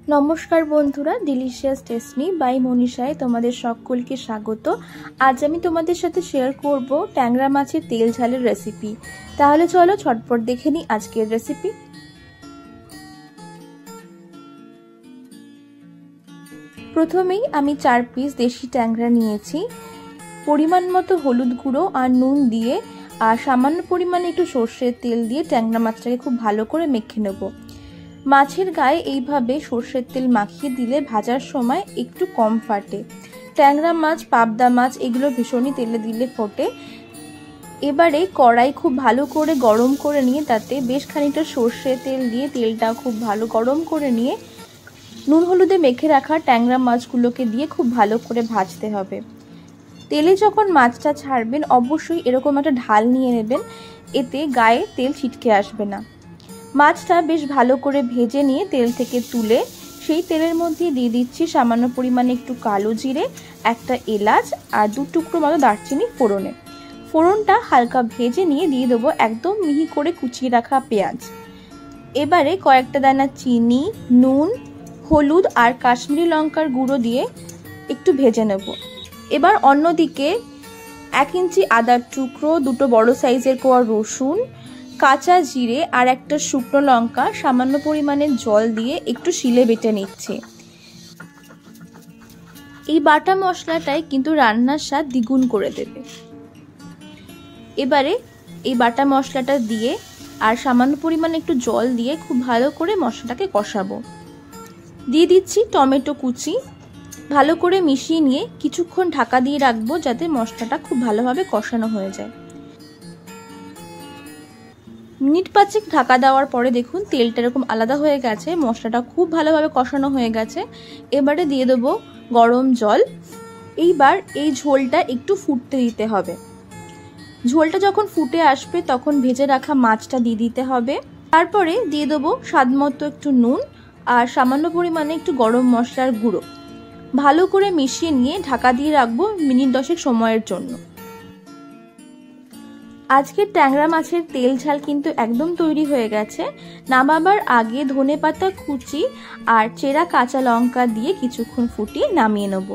नमस्कार बंधुरा डिलिशियास टेस्टनी बाई मनीषाय तोमादेर सकलके स्वागत। आज आमी तोमादेर साथे शेयर करब टैंगरा माछेर तेल झालेर रेसिपि। ताहले चलो झटपट देखे नि आजकेर रेसिपि। प्रथमेई आमी 4 पिस देशी टैंगरा नियेछि। परिमाण मतो हलुद गुड़ो और नुन दिए और सामान्य परिमाणे एकटु सर्षेर तेल दिए टैंगरा माछटाके खूब भालो करे मेखे नेब। माछेर गाये एइभाবে সরষের তেল মাখিয়ে দিলে ভাজার সময় একটু কম ফাটে। ট্যাংরা মাছ, পাবদা মাছ এগুলো ভীষণই তেলে দিলে ফোটে। এবারে কড়াই খুব ভালো করে গরম করে নিয়ে তাতে বেশ খানিকটা সরষের তেল দিয়ে তেলটা খুব ভালো গরম করে নিয়ে নুন হলুদে মেখে রাখা ট্যাংরা মাছগুলোকে দিয়ে খুব ভালো করে ভাজতে হবে। তেলে যখন মাছটা ছাড়বেন অবশ্যই এরকম একটা ঢাল নিয়ে নেবেন, এতে গায়ে তেল ছিটকে আসবে না। মাছটা বেশ ভালো করে ভেজে নিয়ে তেল থেকে তুলে সেই তেলের মধ্যে দিয়ে দিচ্ছি সামান্য পরিমাণে একটু কালো জিরে, একটা এলাচ আর 2 টুকরো মতো দারচিনি ফোড়নে। ফোড়নটা হালকা ভেজে নিয়ে দিয়ে দেবো একদম মিহি করে কুচিয়ে রাখা পেঁয়াজ। এবারে কয়েকটা দানা চিনি, নুন, হলুদ আর কাশ্মীরি লঙ্কার গুঁড়ো দিয়ে একটু ভেজে নেব। এবার অন্যদিকে 1 ইঞ্চি আদার টুকরো, 2টো বড় সাইজের কোয়া রসুন, কাঁচা জিরে আর একটা শুকনো লঙ্কা সামান্য পরিমাণে জল দিয়ে একটু শিলে বেটে নিচ্ছে। এই বাটা মশলাটাই কিন্তু রান্নার স্বাদ দ্বিগুণ করে দেবে। এবারে এই বাটা মশলাটা দিয়ে আর সামান্য পরিমাণে একটু জল দিয়ে খুব ভালো করে মশলাটাকে কষাবো। দিয়ে দিচ্ছি টমেটো কুচি, ভালো করে মিশিয়ে নিয়ে কিছুক্ষণ ঢাকা দিয়ে রাখবো যাতে মশলাটা খুব ভালোভাবে কষানো হয়ে যায়। মিনিট 5 ঢাকা দেওয়ার পরে দেখুন তেলটা এরকম আলাদা হয়ে গেছে, মশলাটা খুব ভালোভাবে কষানো হয়ে গেছে। এবারে দিয়ে দেবো গরম জল। এইবার এই ঝোলটা একটু ফুটতে দিতে হবে। ঝোলটা যখন ফুটে আসবে তখন ভেজে রাখা মাছটা দিয়ে দিতে হবে। তারপরে দিয়ে দেবো স্বাদমতো একটু নুন আর সামান্য পরিমাণে একটু গরম মশলার গুঁড়ো। ভালো করে মিশিয়ে নিয়ে ঢাকা দিয়ে রাখবো মিনিট 10 সময়ের জন্য। আজকের ট্যাংরা মাছের তেল ঝাল কিন্তু একদম তৈরি হয়ে গেছে। নামাবার আগে ধনেপাতা কুচি আর চেরা কাঁচা লঙ্কা দিয়ে কিছুক্ষণ ফুটিয়ে নামিয়ে নেব।